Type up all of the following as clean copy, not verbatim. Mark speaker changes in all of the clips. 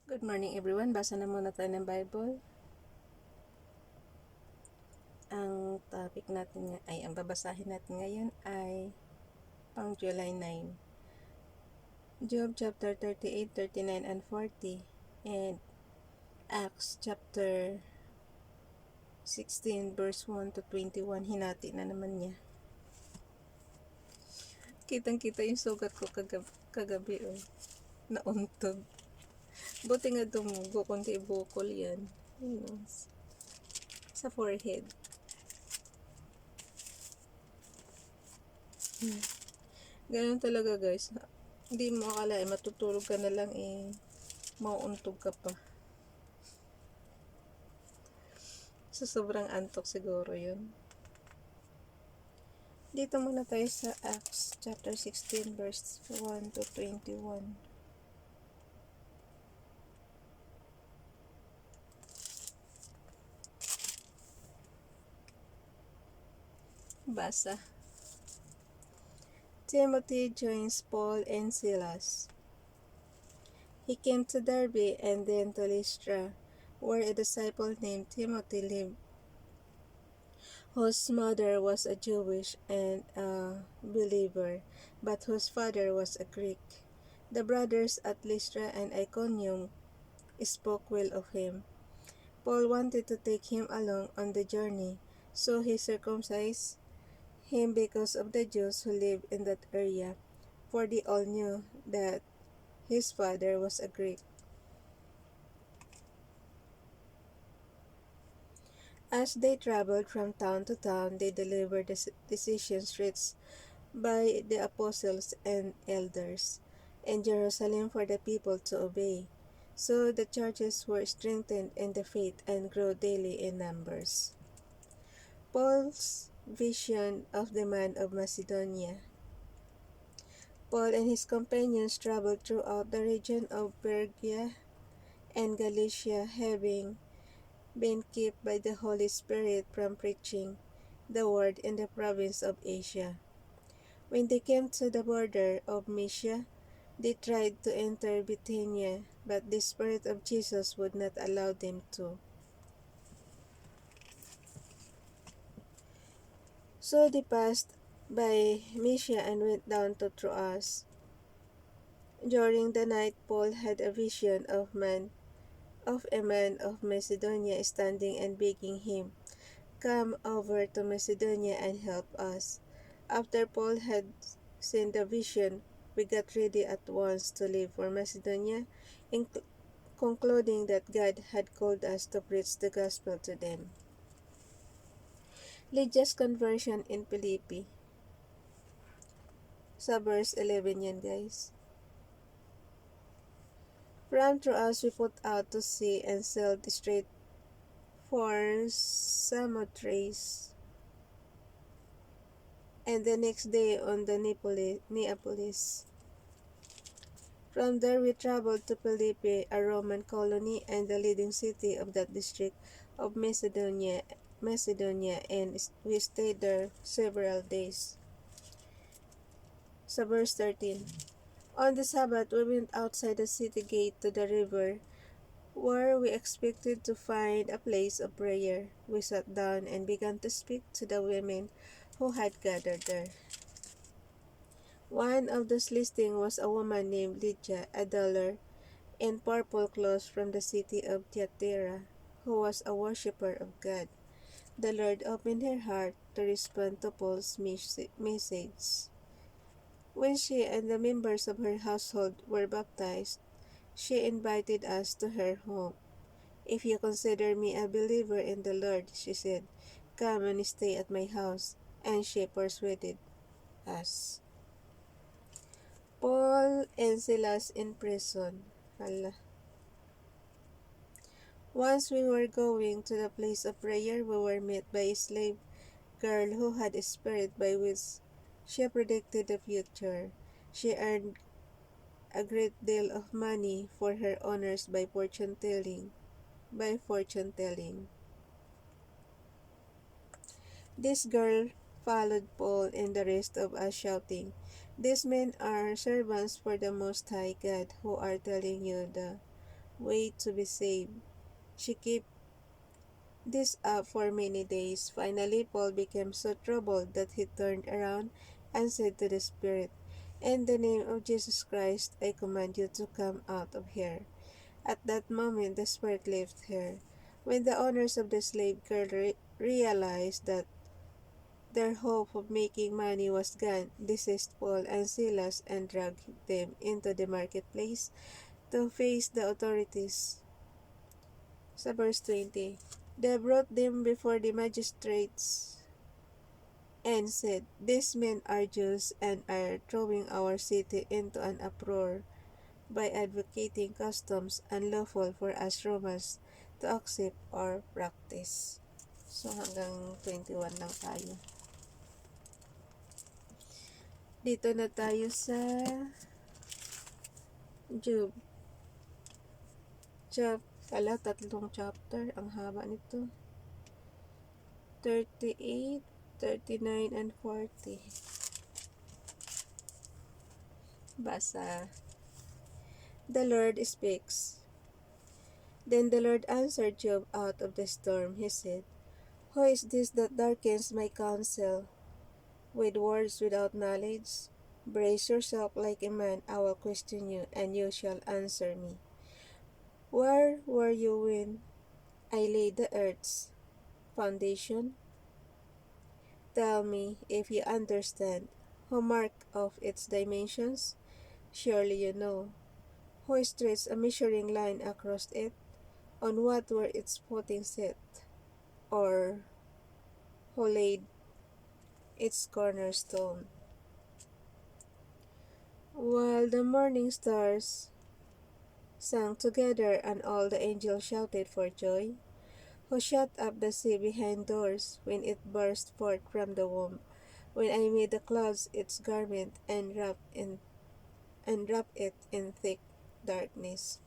Speaker 1: Good morning everyone. Basa na muna tayo ng Bible. Ang topic natin ang babasahin natin ngayon ay pang July 9. Job chapter 38, 39, and 40 and Acts chapter 16 verse 1 to 21. Hinati na naman niya. Kitang-kita yung sugat ko kagabi nauntog. Buti nga dumugo, konti bukol yan. Sa forehead. Ganun talaga guys. Hindi mo akala matutulog ka na lang mauuntog ka pa. Sa sobrang antok siguro yun. Dito muna tayo sa Acts chapter 16 verse 1 to 21. Basa. Timothy joins Paul and Silas. He came to Derbe and then to Lystra, where a disciple named Timothy lived, whose mother was a Jewish and a believer, but whose father was a Greek. The brothers at Lystra and Iconium spoke well of him. Paul wanted to take him along on the journey, so he circumcised him because of the Jews who lived in that area, for they all knew that his father was a Greek. As they traveled from town to town, they delivered the decisions reached by the apostles and elders in Jerusalem for the people to obey. So the churches were strengthened in the faith and grew daily in numbers. Paul's vision of the man of Macedonia. Paul and his companions traveled throughout the region of Phrygia and Galatia, having been kept by the Holy Spirit from preaching the word in the province of Asia. When they came to the border of Mysia, they tried to enter Bithynia, but the Spirit of Jesus would not allow them to. So they passed by Mysia and went down to Troas. During the night, Paul had a vision of a man of Macedonia standing and begging him, "Come over to Macedonia and help us." After Paul had seen the vision, we got ready at once to leave for Macedonia, concluding that God had called us to preach the gospel to them. Lydia's conversion in Philippi. Sa verse 11 yan guys. From Troas we put out to sea and sailed straight for Samothrace, and the next day on the Neapolis. From there we traveled to Philippi, a Roman colony and the leading city of that district of Macedonia, and we stayed there several days. Sa verse 13. On the Sabbath, we went outside the city gate to the river, where we expected to find a place of prayer. We sat down and began to speak to the women who had gathered there. One of those listening was a woman named Lydia, a dealer in purple clothes from the city of Thyatira, who was a worshipper of God. The Lord opened her heart to respond to Paul's message. When she and the members of her household were baptized, she invited us to her home. "If you consider me a believer in the Lord," she said, "come and stay at my house." And she persuaded us. Paul and Silas in prison. Hala. Once we were going to the place of prayer, we were met by a slave girl who had a spirit by which she predicted the future. She earned a great deal of money for her honors by fortune telling. This girl followed Paul and the rest of us, shouting, "These men are servants for the Most High God, who are telling you the wait to be saved. She kept this up for many days. Finally, Paul became so troubled that he turned around and said to the spirit, "In the name of Jesus Christ, I command you to come out of her." At that moment, the spirit left her. When the owners of the slave girl realized that their hope of making money was gone, they seized Paul and Silas and dragged them into the marketplace to face the authorities. Sa verse 20, they brought them before the magistrates and said, "These men are Jews and are throwing our city into an uproar by advocating customs unlawful for us Romans to accept or practice." So hanggang 21 lang tayo. Dito na tayo sa Job. Tatlong chapter. Ang haba nito. 38, 39, and 40. Basa. The Lord speaks. Then the Lord answered Job out of the storm. He said, "Who is this that darkens my counsel with words without knowledge? Brace yourself like a man, I will question you, and you shall answer me. Where were you when I laid the earth's foundation? Tell me if you understand. Who marked off its dimensions? Surely you know. Who stretched a measuring line across it? On what were its footings set? Or who laid its cornerstone? While the morning stars sang together and all the angels shouted for joy, who shut up the sea behind doors when it burst forth from the womb, when I made the clouds its garment and wrapped it in thick darkness,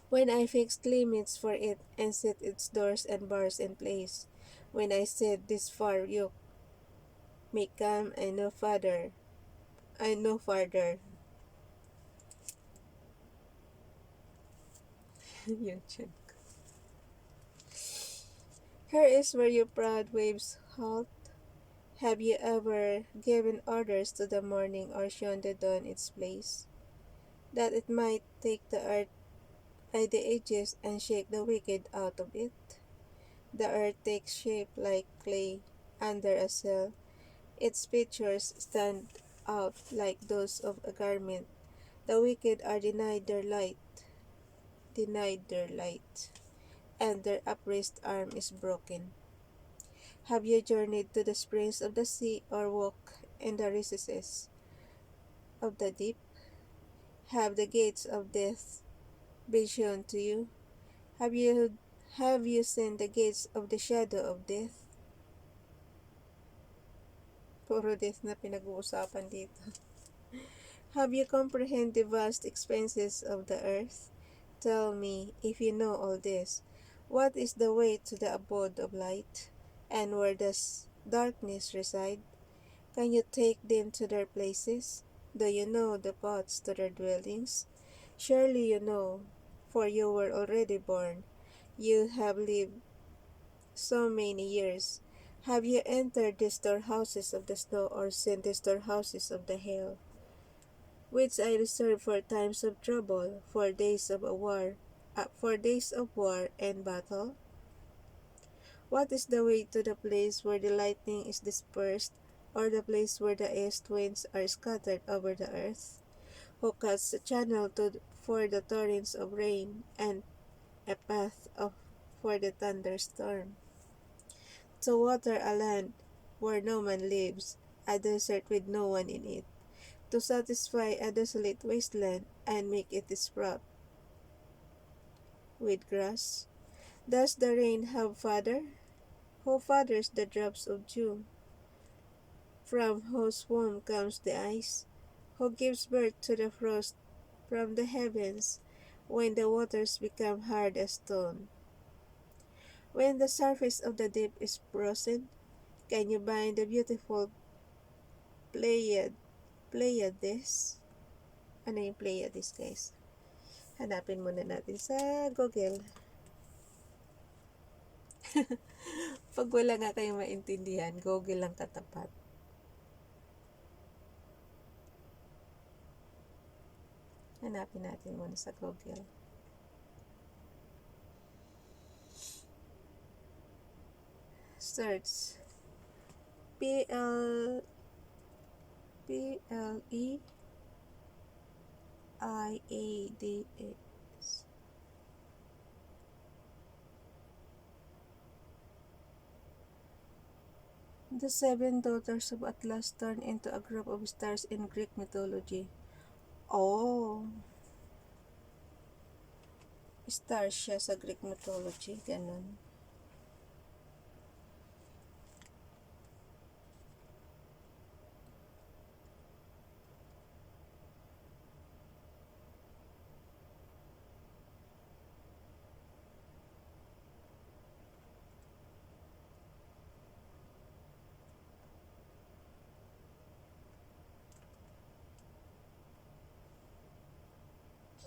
Speaker 1: when I fixed limits for it and set its doors and bars in place, when I said, this far you may come and no farther. YouTube. Here is where your proud waves halt. Have you ever given orders to the morning or shown the dawn its place, that it might take the earth by the edges and shake the wicked out of it? The earth takes shape like clay under a cell. Its features stand out like those of a garment. The wicked are denied their light, and their upraised arm is broken. Have you journeyed to the springs of the sea, or walked in the recesses of the deep? Have the gates of death been shown to you? Have you seen the gates of the shadow of death? Puro death na pinag-uusapan dito. Have you comprehended the vast expanses of the earth? Tell me, if you know all this, what is the way to the abode of light, and where does darkness reside? Can you take them to their places? Do you know the paths to their dwellings? Surely you know, for you were already born. You have lived so many years. Have you entered the storehouses of the snow, or seen the storehouses of the hail, which I reserve for times of trouble, for days of war and battle? What is the way to the place where the lightning is dispersed, or the place where the east winds are scattered over the earth? Who cuts a channel for the torrents of rain, and a for the thunderstorm? To water a land where no man lives, a desert with no one in it, to satisfy a desolate wasteland and make it sprout with grass. Does the rain have father? Who fathers the drops of dew? From whose womb comes the ice? Who gives birth to the frost from the heavens, when the waters become hard as stone? When the surface of the deep is frozen, can you bind the beautiful Pleiades? Ano yung Pleiades, guys? Hanapin muna natin sa Google. Pag wala nga kayong maintindihan, Google lang katapat. Hanapin natin muna sa Google. Search. Pleiades. The seven daughters of Atlas turn into a group of stars in Greek mythology. Oh, stars siya sa Greek mythology, ganun.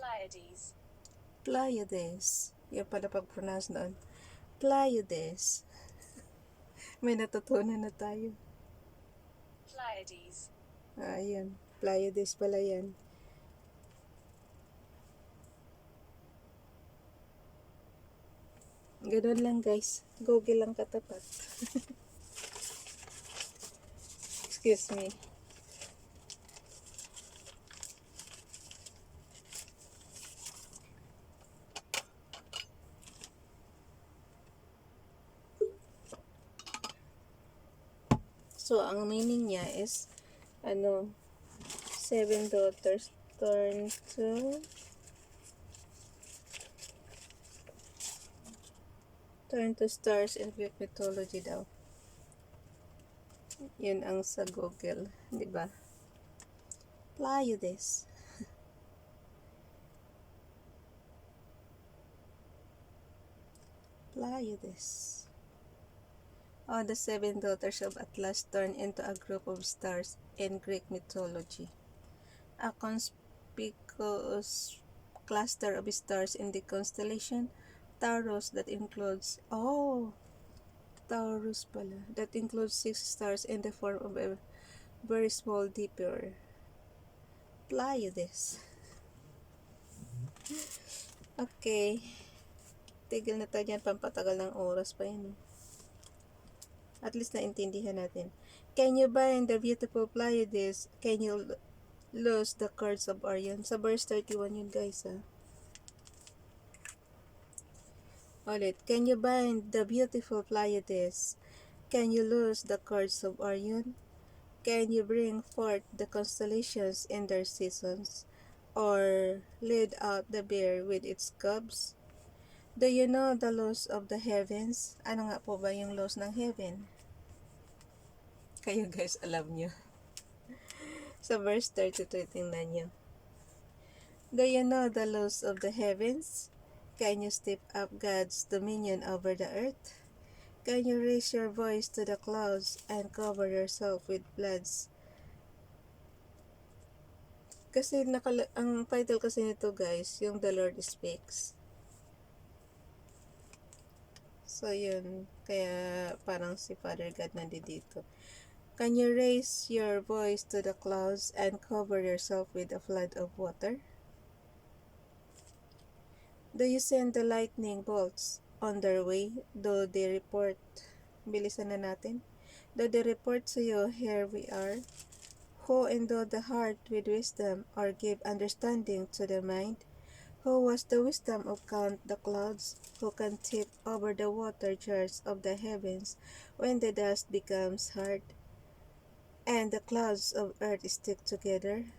Speaker 2: Pleiades.
Speaker 1: Pleiades. Yung pala pag-pronounce noon. Pleiades. May natutunan na tayo.
Speaker 2: Pleiades.
Speaker 1: Ayan. Pleiades pala yan. Ganun lang guys. Google lang katapat. Excuse me. So, ang meaning niya is, seven daughters turn to stars in Greek mythology daw. Yun ang sa Google, di ba? Pleiades. Pleiades. Oh, the seven daughters of Atlas turn into a group of stars in Greek mythology. A conspicuous cluster of stars in the constellation Taurus that includes, Taurus pala, that includes 6 stars in the form of a very small dipper. Pleiades. Okay. Tigil na tayo dyan, pampatagal ng oras pa yan. At least naintindihan natin. Can you bind the beautiful Pleiades? Can you lose the cords of Orion? Sa verse 31 yun guys ha. Ulit. Can you bind the beautiful Pleiades? Can you lose the cords of Orion? Can you bring forth the constellations in their seasons? Or lead out the bear with its cubs? Do you know the laws of the heavens? Ano nga po ba yung laws ng heaven? Kayo guys, alam nyo. Sa verse 32, tingnan nyo. Do you know the laws of the heavens? Can you step up God's dominion over the earth? Can you raise your voice to the clouds and cover yourself with floods? Kasi ang title kasi nito guys, yung The Lord Speaks. So yun, kaya parang si Father God nandito. Can you raise your voice to the clouds and cover yourself with a flood of water? Do you send the lightning bolts on their way? Do they report? Bilisan na natin. Do they report to you, here we are? Who endow the heart with wisdom, or give understanding to the mind? Who was the wisdom of count the clouds? Who can tip over the water jars of the heavens when the dust becomes hard, and the clouds of earth stick together?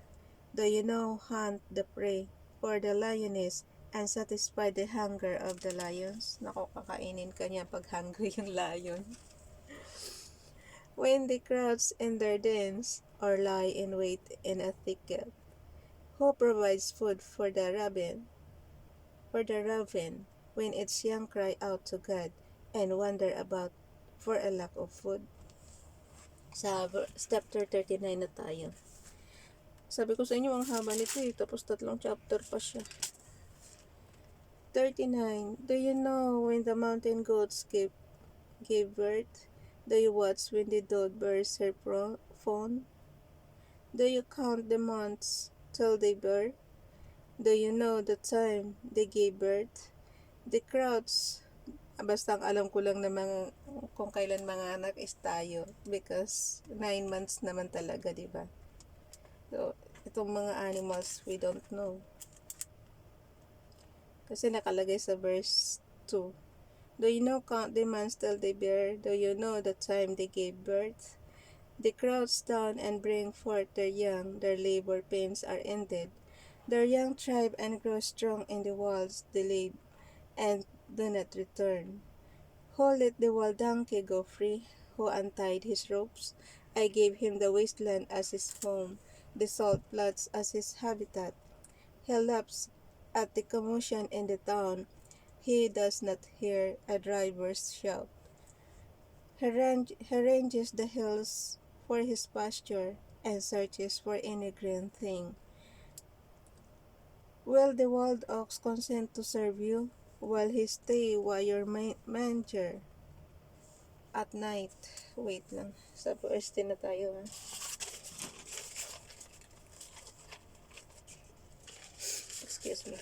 Speaker 1: Do you know hunt the prey for the lioness and satisfy the hunger of the lions? Nako, kakainin ka niya pag hungry yung lion. When they crouch in their dens or lie in wait in a thicket, who provides food for the raven? When its young cry out to God and wander about for a lack of food. Sa chapter 39 na tayo. Sabi ko sa inyo, ang haba nito tapos 3 chapter pa siya. 39. Do you know when the mountain goats gave birth? Do you watch when the dove bears her fawn? Do you count the months till they birth? Do you know the time they gave birth? The crowds, basta ang alam ko lang na mga, kung kailan mga anak is tayo because 9 months naman talaga, di ba? So, itong mga animals, we don't know. Kasi nakalagay sa verse 2. Do you know count the months till they bear? Do you know the time they gave birth? They crouch down and bring forth their young. Their labor pains are ended. Their young thrive and grow strong in the walls they leave and do not return. Who let the wild donkey go free? Who untied his ropes? I gave him the wasteland as his home, the salt floods as his habitat. He laughs at the commotion in the town. He does not hear a driver's shout. He ranges the hills for his pasture and searches for any green thing. Will the wild ox consent to serve you while he stay by your manger at night? Wait lang. Sa verse 10 na tayo. Excuse me.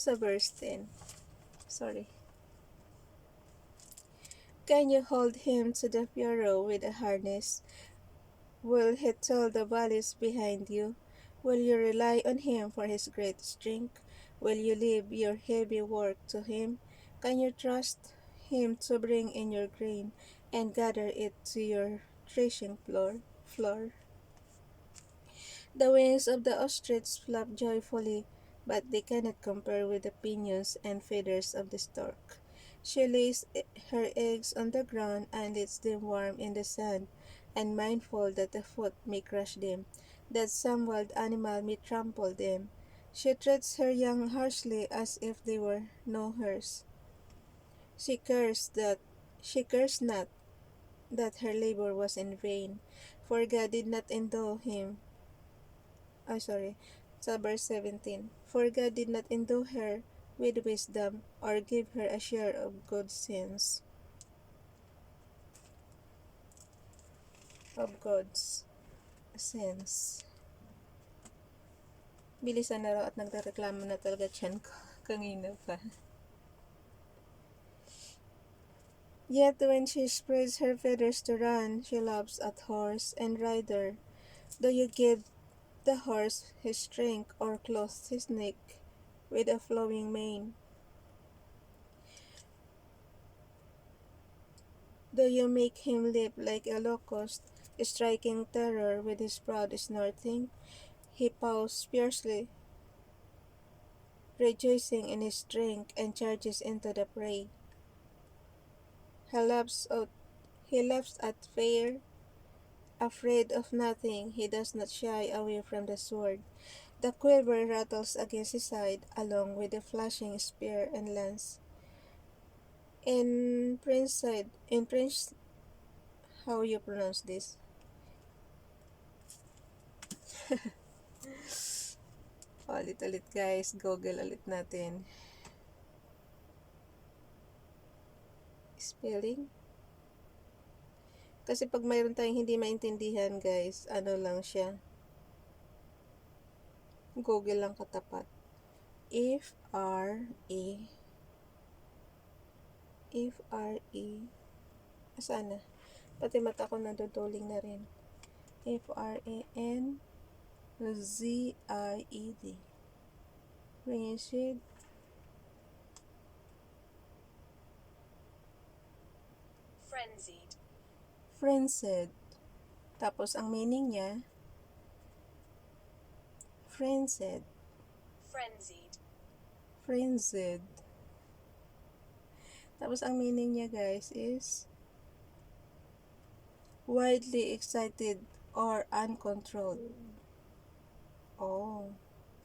Speaker 1: Sa verse 10. Sorry. Can you hold him to the furrow with a harness? Will he till the valleys behind you? Will you rely on him for his great strength? Will you leave your heavy work to him? Can you trust him to bring in your grain and gather it to your threshing floor? The wings of the ostrich flap joyfully, but they cannot compare with the pinions and feathers of the stork. She lays her eggs on the ground and lets them warm in the sun, and mindful that a foot may crush them, that some wild animal may trample them. She treats her young harshly as if they were no hers. She cares that she cares not that her labor was in vain, for God did not endow him sa verse 17. For God did not endow her with wisdom or give her a share of good sense. Of God's sense. Bilisan na raw at nagreklamo na talaga tiyan ko. Kanina pa. Yet when she spreads her feathers to run, she laughs at horse and rider. Do you give the horse his strength or clothe his neck with a flowing mane? Do you make him leap like a locust, striking terror with his proud snorting? He paws fiercely, rejoicing in his strength, and charges into the prey. He laughs out, he laughs at fear, afraid of nothing. He does not shy away from the sword. The quiver rattles against his side, along with the flashing spear and lance. In Prince, how you pronounce this? Ulit guys, google ulit natin. Spelling? Kasi pag mayroon tayong hindi maintindihan guys, ano lang siya. Google lang katapat. Saan na? Pati mata ko naduduling na rin. Frenzied. Frenzied. Frenzied. Tapos ang meaning niya, frenzied. Frenzied. Tapos ang meaning niya guys is widely excited or uncontrolled. Oh,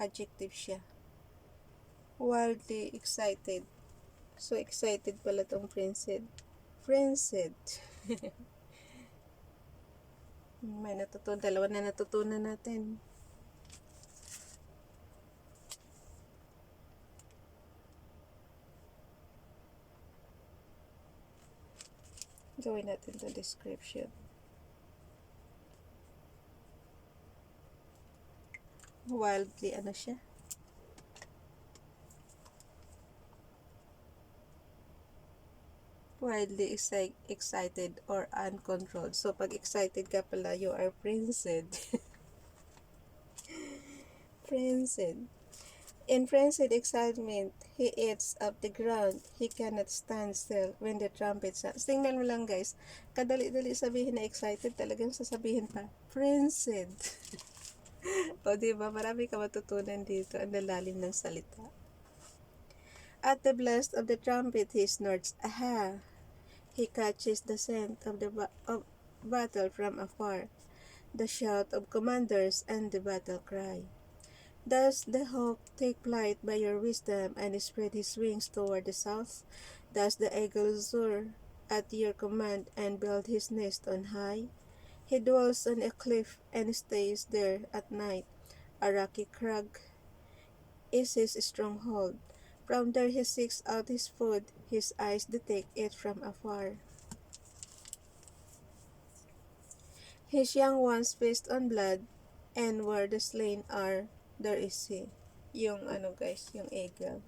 Speaker 1: adjective siya. Wildly excited. So excited pala tong frenzied. Frenzied. May natutunan. Dalawa na natutunan natin. Gawin natin to description. Wildly, ano siya? Wildly excited or uncontrolled. So, pag excited ka pala, you are frenzied. Frenzied. In frenzied excitement, he eats up the ground. He cannot stand still when the trumpet sounds. Tingnan mo lang guys, kadali-dali sabihin na excited, talagang sasabihin pa, frenzied. O diba, marami ka matutunan dito, ang lalalim ng salita. At the blast of the trumpet he snorts, aha! He catches the scent of the battle from afar, the shout of commanders and the battle cry. Does the hawk take flight by your wisdom and spread his wings toward the south? Does the eagle soar at your command and build his nest on high? He dwells on a cliff and stays there at night. A rocky crag is his stronghold. From there he seeks out his food. His eyes detect it from afar. His young ones feast on blood, and where the slain are, there is he. Yung ano guys, yung eagle.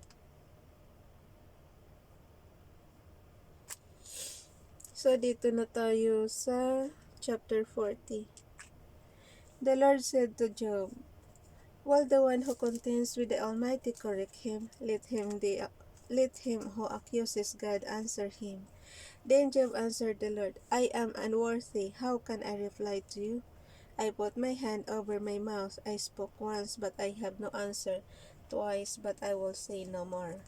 Speaker 1: So, dito na tayo sa chapter 40. The Lord said to Job, while the one who contends with the Almighty correct him, let him who accuses God answer him. Then Job answered the Lord, I am unworthy. How can I reply to you? I put my hand over my mouth. I spoke once, but I have no answer. Twice, but I will say no more.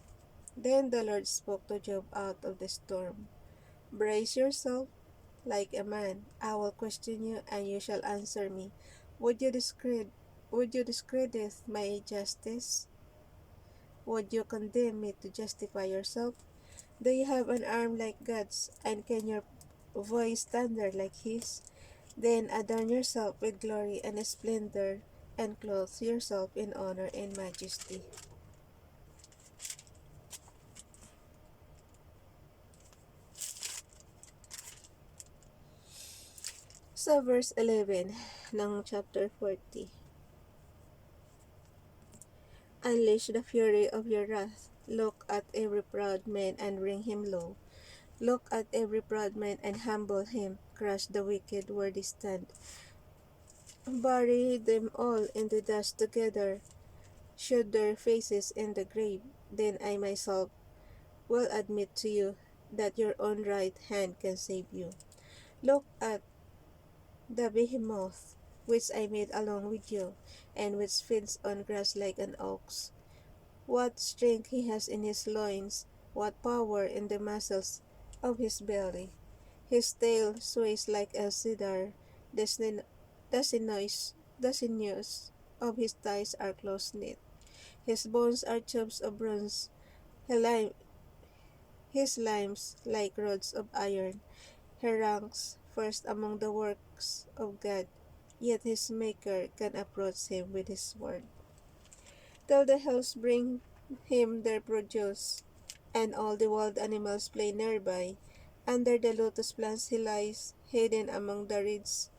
Speaker 1: Then the Lord spoke to Job out of the storm. Brace yourself like a man. I will question you, and you shall answer me. Would you discredit my justice? Would you condemn me to justify yourself? Do you have an arm like God's, and can your voice thunder like his? Then adorn yourself with glory and splendor, and clothe yourself in honor and majesty. So, verse 11 ng chapter 40. Unleash the fury of your wrath. Look at every proud man and bring him low. Look at every proud man and humble him. Crush the wicked where they stand. Bury them all in the dust together. Shoot their faces in the grave. Then I myself will admit to you that your own right hand can save you. Look at the behemoth which I made along with you, and which feeds on grass like an ox. What strength he has in his loins, what power in the muscles of his belly. His tail sways like a cedar, the sinews of his thighs are close knit. His bones are tubes of bronze, his limbs like rods of iron. He ranks first among the works of God, yet his maker can approach him with his sword. Till the hills bring him their produce, and all the wild animals play nearby. Under the lotus plants he lies, hidden among the reeds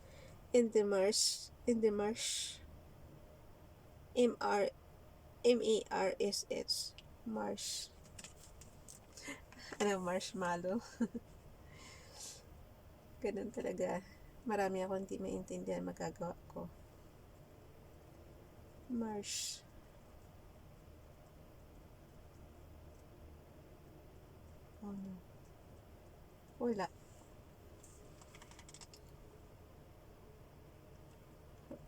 Speaker 1: in the marsh. M-R-M-E-R-S-H. Marsh. Ano, marshmallow? Ganun talaga. Marami akong hindi maintindihan magagawa ko. Marsh. Oh no. Wala.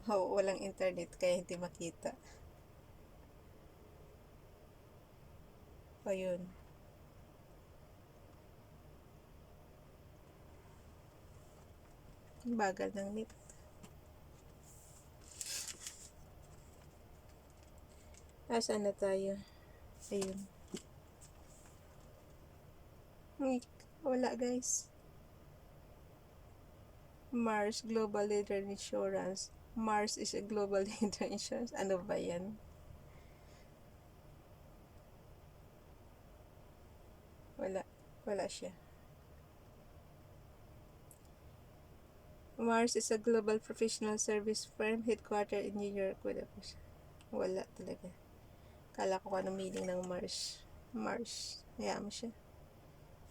Speaker 1: Oh, walang internet kaya hindi makita. O yun. Bagal ng net. Asan na tayo? Ayun. Wala guys. Mars, Global Leader Insurance. Mars is a global leader insurance. Ano ba yan? Wala. Wala siya. Mars is a global professional service firm headquartered in New York with a person. Wala talaga. Kala ko anong meaning ng Mars. Mars. Hayaan mo siya.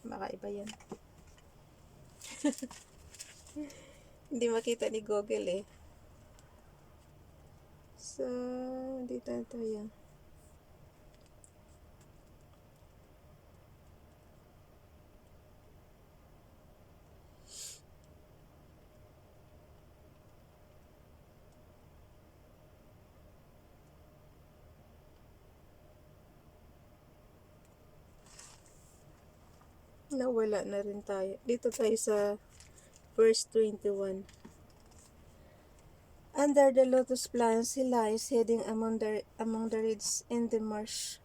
Speaker 1: Baka iba yan. Hindi makita ni Google eh. So, dito na tayo. Nawala na rin tayo. Dito tayo sa verse 21. Under the lotus plants he lies hiding among the reeds in the marsh.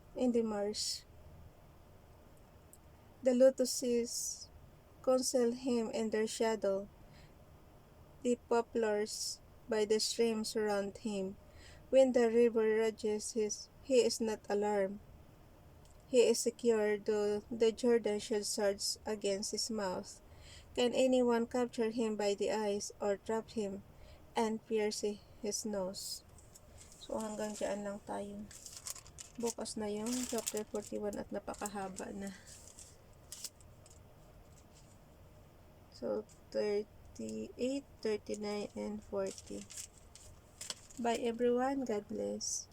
Speaker 1: The lotuses conceal him in their shadow. The poplars by the stream surround him. When the river rages, he is not alarmed. He is secure, though the Jordan shield surge against his mouth. Can anyone capture him by the eyes, or trap him and pierce his nose? So hanggang dyan lang tayo. Bukas na yung chapter 41 at napakahaba na. So 38, 39, and 40. Bye everyone. God bless.